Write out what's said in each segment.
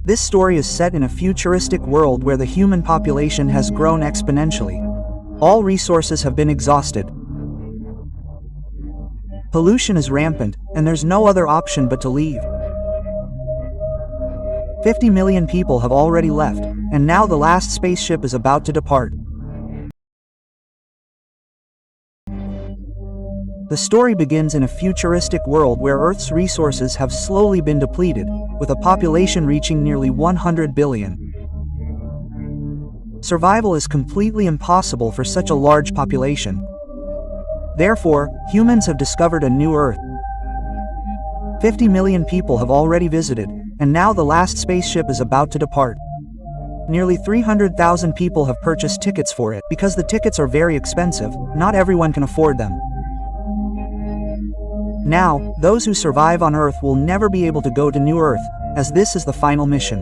This story is set in a futuristic world where the human population has grown exponentially. All resources have been exhausted. Pollution is rampant, and there's no other option but to leave. 50 million people have already left, and now the last spaceship is about to depart. The story begins in a futuristic world where Earth's resources have slowly been depleted, with a population reaching nearly 100 billion. Survival is completely impossible for such a large population. Therefore, humans have discovered a new Earth. 50 million people have already visited, and now the last spaceship is about to depart. Nearly 300,000 people have purchased tickets for it. Because the tickets are very expensive, not everyone can afford them. Now, those who survive on Earth will never be able to go to New Earth, as this is the final mission.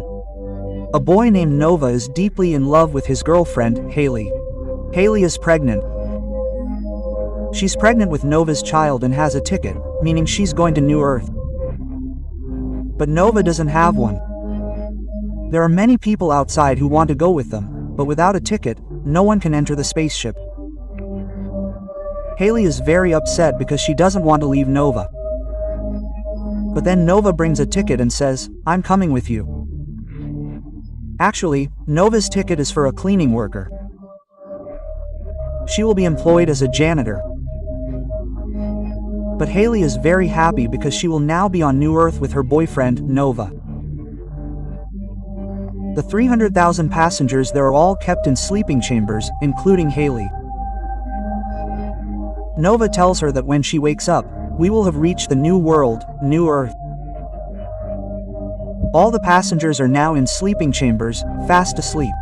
A boy named Nova is deeply in love with his girlfriend, Haley. Haley is pregnant. She's pregnant with Nova's child and has a ticket, meaning she's going to New Earth. But Nova doesn't have one. There are many people outside who want to go with them, but without a ticket, no one can enter the spaceship. Haley is very upset because she doesn't want to leave Nova. But then Nova brings a ticket and says, "I'm coming with you." Actually, Nova's ticket is for a cleaning worker. She will be employed as a janitor. But Haley is very happy because she will now be on New Earth with her boyfriend, Nova. The 300,000 passengers there are all kept in sleeping chambers, including Haley. Nova tells her that when she wakes up, we will have reached the new world, New Earth. All the passengers are now in sleeping chambers, fast asleep.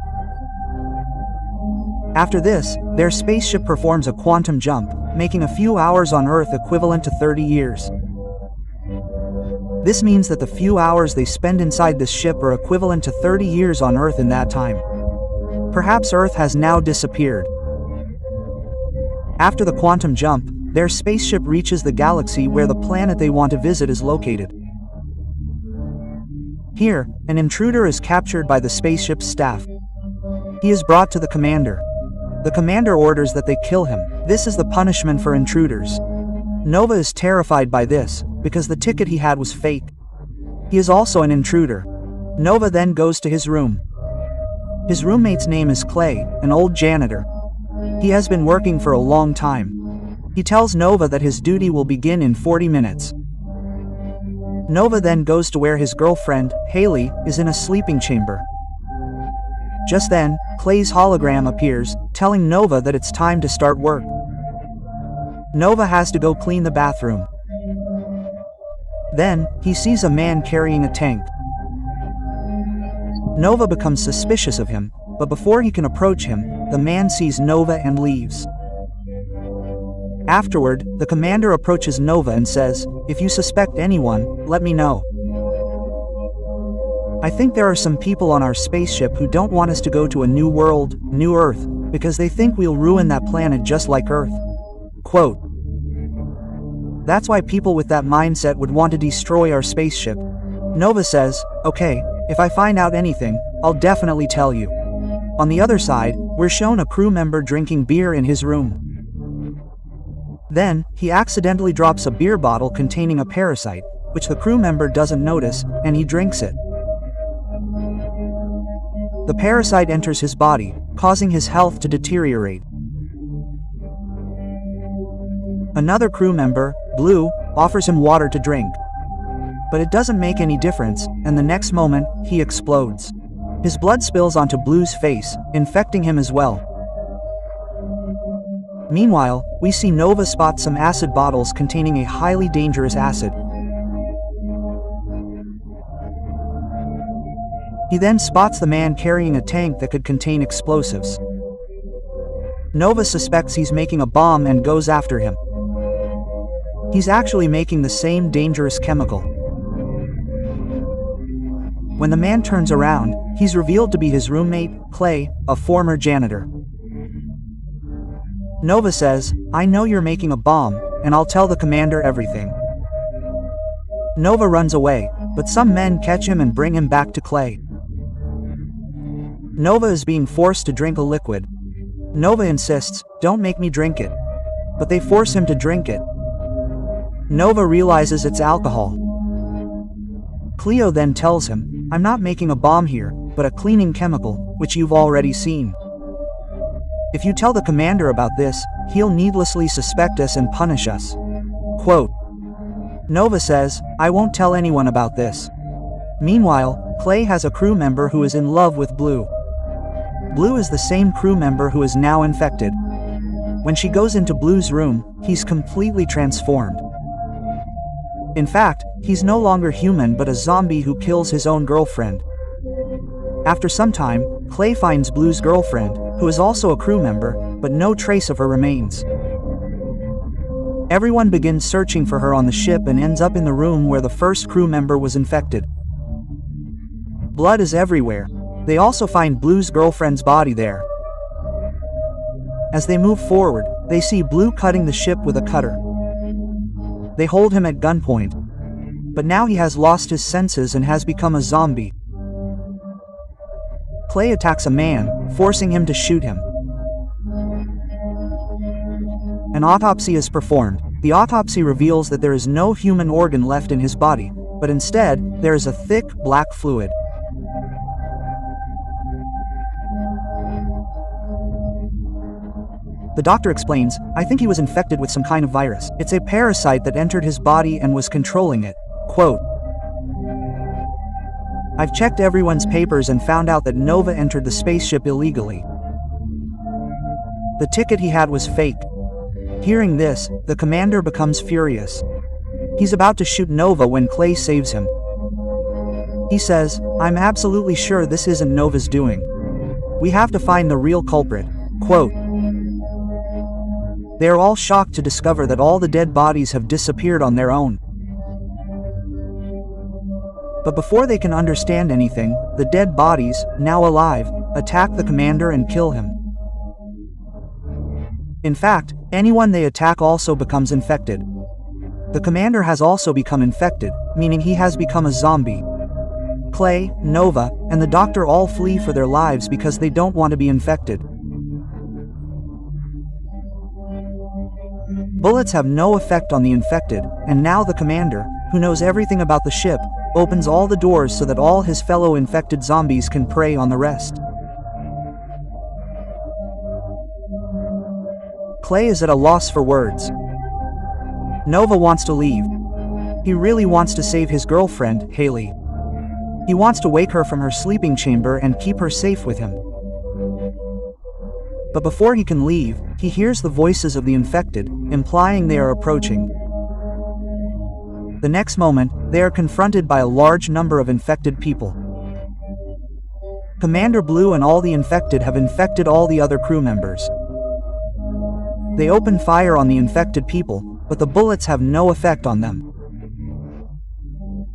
After this, their spaceship performs a quantum jump, making a few hours on Earth equivalent to 30 years. This means that the few hours they spend inside this ship are equivalent to 30 years on Earth in that time. Perhaps Earth has now disappeared. After the quantum jump, their spaceship reaches the galaxy where the planet they want to visit is located. Here, an intruder is captured by the spaceship's staff. He is brought to the commander. The commander orders that they kill him. This is the punishment for intruders. Nova is terrified by this, because the ticket he had was fake. He is also an intruder. Nova then goes to his room. His roommate's name is Clay, an old janitor. He has been working for a long time. He tells Nova that his duty will begin in 40 minutes. Nova then goes to where his girlfriend, Haley, is in a sleeping chamber. Just then, Clay's hologram appears, telling Nova that it's time to start work. Nova has to go clean the bathroom. Then, he sees a man carrying a tank. Nova becomes suspicious of him, but before he can approach him, the man sees Nova and leaves. Afterward, the commander approaches Nova and says, "If you suspect anyone, let me know. I think there are some people on our spaceship who don't want us to go to a new world, New Earth, because they think we'll ruin that planet just like Earth." Quote. That's why people with that mindset would want to destroy our spaceship. Nova says, "Okay, if I find out anything, I'll definitely tell you." On the other side, we're shown a crew member drinking beer in his room. Then, he accidentally drops a beer bottle containing a parasite, which the crew member doesn't notice, and he drinks it. The parasite enters his body, causing his health to deteriorate. Another crew member, Blue, offers him water to drink. But it doesn't make any difference, and the next moment, he explodes. His blood spills onto Blue's face, infecting him as well. Meanwhile, we see Nova spot some acid bottles containing a highly dangerous acid. He then spots the man carrying a tank that could contain explosives. Nova suspects he's making a bomb and goes after him. He's actually making the same dangerous chemical. When the man turns around, he's revealed to be his roommate, Clay, a former janitor. Nova says, "I know you're making a bomb, and I'll tell the commander everything." Nova runs away, but some men catch him and bring him back to Clay. Nova is being forced to drink a liquid. Nova insists, "Don't make me drink it." But they force him to drink it. Nova realizes it's alcohol. Cleo then tells him, "I'm not making a bomb here, but a cleaning chemical, which you've already seen. If you tell the commander about this, he'll needlessly suspect us and punish us." Quote. Nova says, "I won't tell anyone about this." Meanwhile, Clay has a crew member who is in love with Blue. Blue is the same crew member who is now infected. When she goes into Blue's room, he's completely transformed. In fact, he's no longer human but a zombie who kills his own girlfriend. After some time, Clay finds Blue's girlfriend, who is also a crew member, but no trace of her remains. Everyone begins searching for her on the ship and ends up in the room where the first crew member was infected. Blood is everywhere. They also find Blue's girlfriend's body there. As they move forward, they see Blue cutting the ship with a cutter. They hold him at gunpoint. But now he has lost his senses and has become a zombie. Clay attacks a man, forcing him to shoot him. An autopsy is performed. The autopsy reveals that there is no human organ left in his body, but instead, there is a thick, black fluid. The doctor explains, "I think he was infected with some kind of virus. It's a parasite that entered his body and was controlling it." Quote. "I've checked everyone's papers and found out that Nova entered the spaceship illegally. The ticket he had was fake." Hearing this, the commander becomes furious. He's about to shoot Nova when Clay saves him. He says, "I'm absolutely sure this isn't Nova's doing. We have to find the real culprit." Quote. They are all shocked to discover that all the dead bodies have disappeared on their own. But before they can understand anything, the dead bodies, now alive, attack the commander and kill him. In fact, anyone they attack also becomes infected. The commander has also become infected, meaning he has become a zombie. Clay, Nova, and the doctor all flee for their lives because they don't want to be infected. Bullets have no effect on the infected, and now the commander, who knows everything about the ship, opens all the doors so that all his fellow infected zombies can prey on the rest. Clay is at a loss for words. Nova wants to leave. He really wants to save his girlfriend, Haley. He wants to wake her from her sleeping chamber and keep her safe with him. But before he can leave, he hears the voices of the infected, implying they are approaching. The next moment, they are confronted by a large number of infected people. Commander Blue and all the infected have infected all the other crew members. They open fire on the infected people, but the bullets have no effect on them.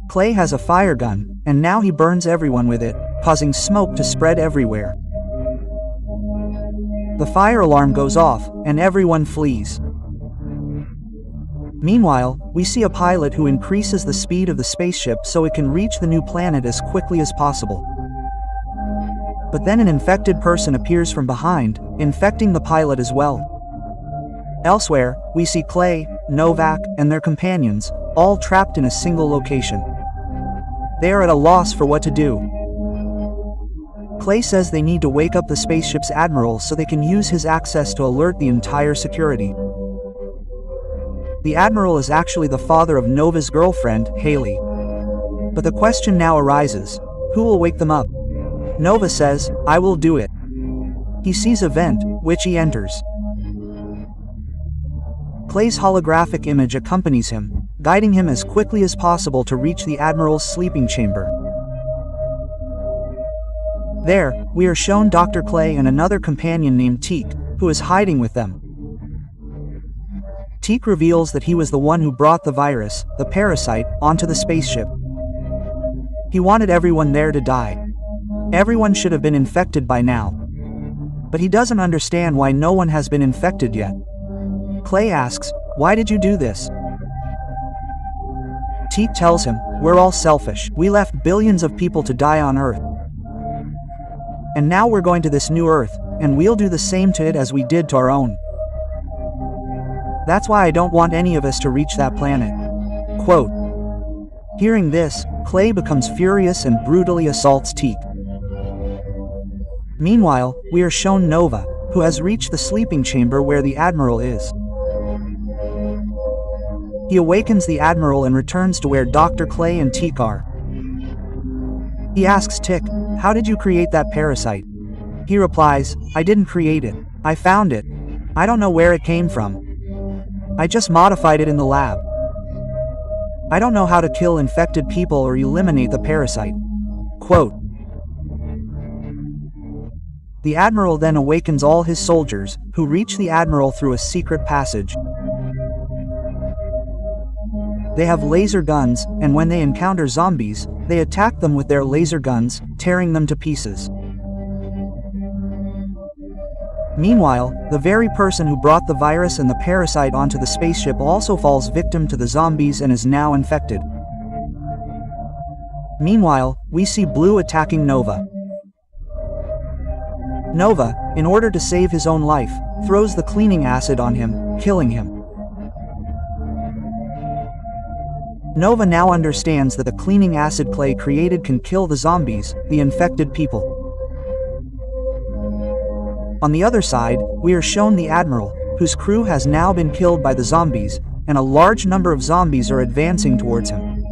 Clay has a fire gun, and now he burns everyone with it, causing smoke to spread everywhere. The fire alarm goes off, and everyone flees. Meanwhile, we see a pilot who increases the speed of the spaceship so it can reach the new planet as quickly as possible. But then an infected person appears from behind, infecting the pilot as well. Elsewhere, we see Clay, Novak, and their companions, all trapped in a single location. They are at a loss for what to do. Clay says they need to wake up the spaceship's admiral so they can use his access to alert the entire security. The admiral is actually the father of Nova's girlfriend, Haley. But the question now arises, who will wake them up? Nova says, "I will do it." He sees a vent, which he enters. Clay's holographic image accompanies him, guiding him as quickly as possible to reach the admiral's sleeping chamber. There, we are shown Dr. Clay and another companion named Teak, who is hiding with them. Teak reveals that he was the one who brought the virus, the parasite, onto the spaceship. He wanted everyone there to die. Everyone should have been infected by now. But he doesn't understand why no one has been infected yet. Clay asks, "Why did you do this?" Teak tells him, "We're all selfish. We left billions of people to die on Earth. And now we're going to this new Earth, and we'll do the same to it as we did to our own. That's why I don't want any of us to reach that planet." Quote. Hearing this, Clay becomes furious and brutally assaults Teak. Meanwhile, we are shown Nova, who has reached the sleeping chamber where the Admiral is. He awakens the Admiral and returns to where Dr. Clay and Teak are. He asks Tick, "How did you create that parasite?" He replies, "I didn't create it. I found it. I don't know where it came from. I just modified it in the lab. I don't know how to kill infected people or eliminate the parasite." Quote. The Admiral then awakens all his soldiers, who reach the Admiral through a secret passage. They have laser guns, and when they encounter zombies, they attack them with their laser guns, tearing them to pieces. Meanwhile, the very person who brought the virus and the parasite onto the spaceship also falls victim to the zombies and is now infected. Meanwhile, we see Blue attacking Nova. Nova, in order to save his own life, throws the cleaning acid on him, killing him. Nova now understands that the cleaning acid Clay created can kill the zombies, the infected people. On the other side, we are shown the Admiral, whose crew has now been killed by the zombies, and a large number of zombies are advancing towards him.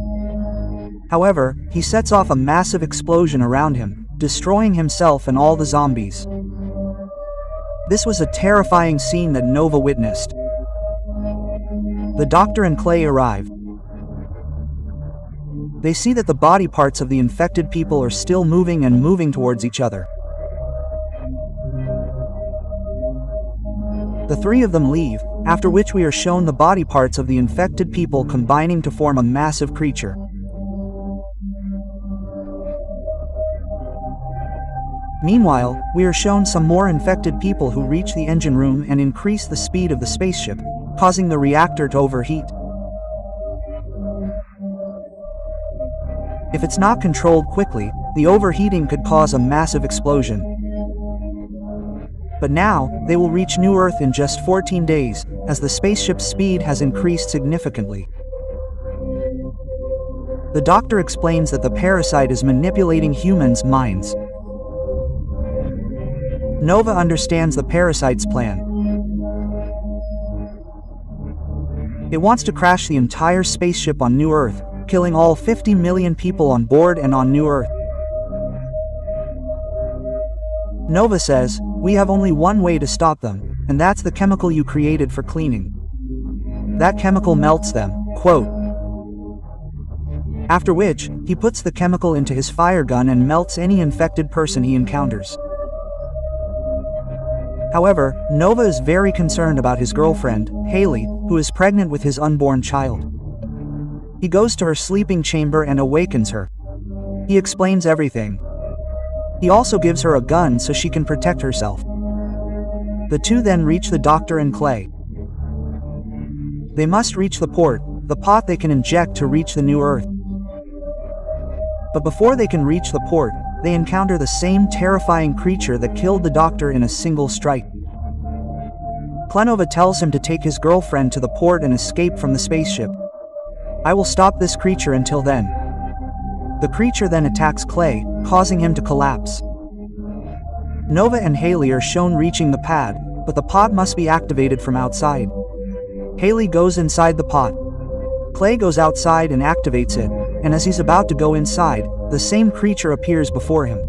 However, he sets off a massive explosion around him, destroying himself and all the zombies. This was a terrifying scene that Nova witnessed. The Doctor and Clay arrive. They see that the body parts of the infected people are still moving and moving towards each other. The three of them leave, after which we are shown the body parts of the infected people combining to form a massive creature. Meanwhile, we are shown some more infected people who reach the engine room and increase the speed of the spaceship, causing the reactor to overheat. If it's not controlled quickly, the overheating could cause a massive explosion. But now, they will reach New Earth in just 14 days, as the spaceship's speed has increased significantly. The Doctor explains that the parasite is manipulating humans' minds. Nova understands the parasite's plan. It wants to crash the entire spaceship on New Earth, killing all 50 million people on board and on New Earth. Nova says, "We have only one way to stop them, and that's the chemical you created for cleaning. That chemical melts them." Quote. After which, he puts the chemical into his fire gun and melts any infected person he encounters. However, Nova is very concerned about his girlfriend, Haley, who is pregnant with his unborn child. He goes to her sleeping chamber and awakens her. He explains everything. He also gives her a gun so she can protect herself. The two then reach the Doctor and Clay. They must reach the port, the pot they can inject to reach the New Earth. But before they can reach the port, they encounter the same terrifying creature that killed the Doctor in a single strike. Clenova tells him to take his girlfriend to the port and escape from the spaceship. "I will stop this creature until then." The creature then attacks Clay, causing him to collapse. Nova and Haley are shown reaching the pad, but the pot must be activated from outside. Haley goes inside the pot. Clay goes outside and activates it, and as he's about to go inside, the same creature appears before him.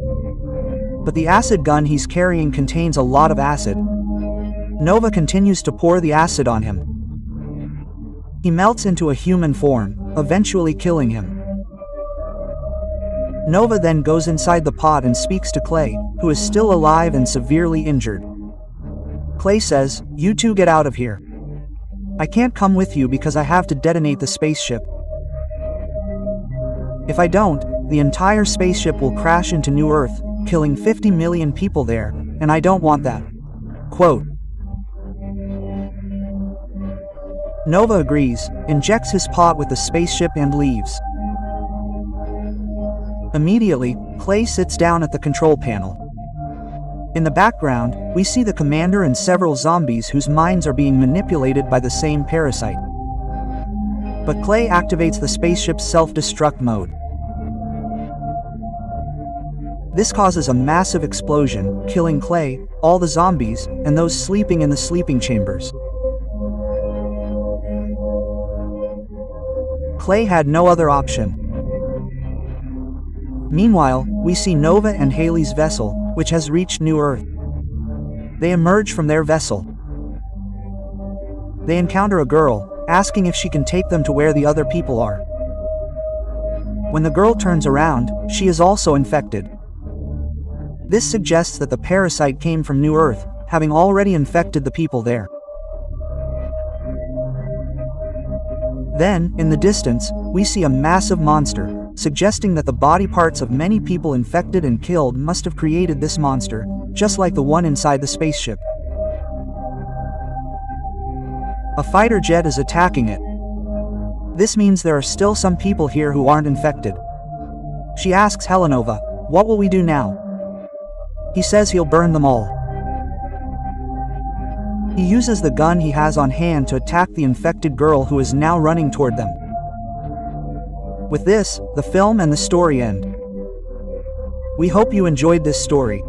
But the acid gun he's carrying contains a lot of acid. Nova continues to pour the acid on him. He melts into a human form, eventually killing him. Nova then goes inside the pot and speaks to Clay, who is still alive and severely injured. Clay says, "You two get out of here. I can't come with you because I have to detonate the spaceship. If I don't, the entire spaceship will crash into New Earth, killing 50 million people there, and I don't want that." Quote. Nova agrees, injects his pot with the spaceship and leaves. Immediately, Clay sits down at the control panel. In the background, we see the commander and several zombies whose minds are being manipulated by the same parasite. But Clay activates the spaceship's self-destruct mode. This causes a massive explosion, killing Clay, all the zombies, and those sleeping in the sleeping chambers. Clay had no other option. Meanwhile, we see Nova and Haley's vessel, which has reached New Earth. They emerge from their vessel. They encounter a girl, asking if she can take them to where the other people are. When the girl turns around, she is also infected. This suggests that the parasite came from New Earth, having already infected the people there. Then, in the distance, we see a massive monster, suggesting that the body parts of many people infected and killed must have created this monster, just like the one inside the spaceship. A fighter jet is attacking it. This means there are still some people here who aren't infected. She asks Helenova, "What will we do now?" He says he'll burn them all. He uses the gun he has on hand to attack the infected girl who is now running toward them. With this, the film and the story end. We hope you enjoyed this story.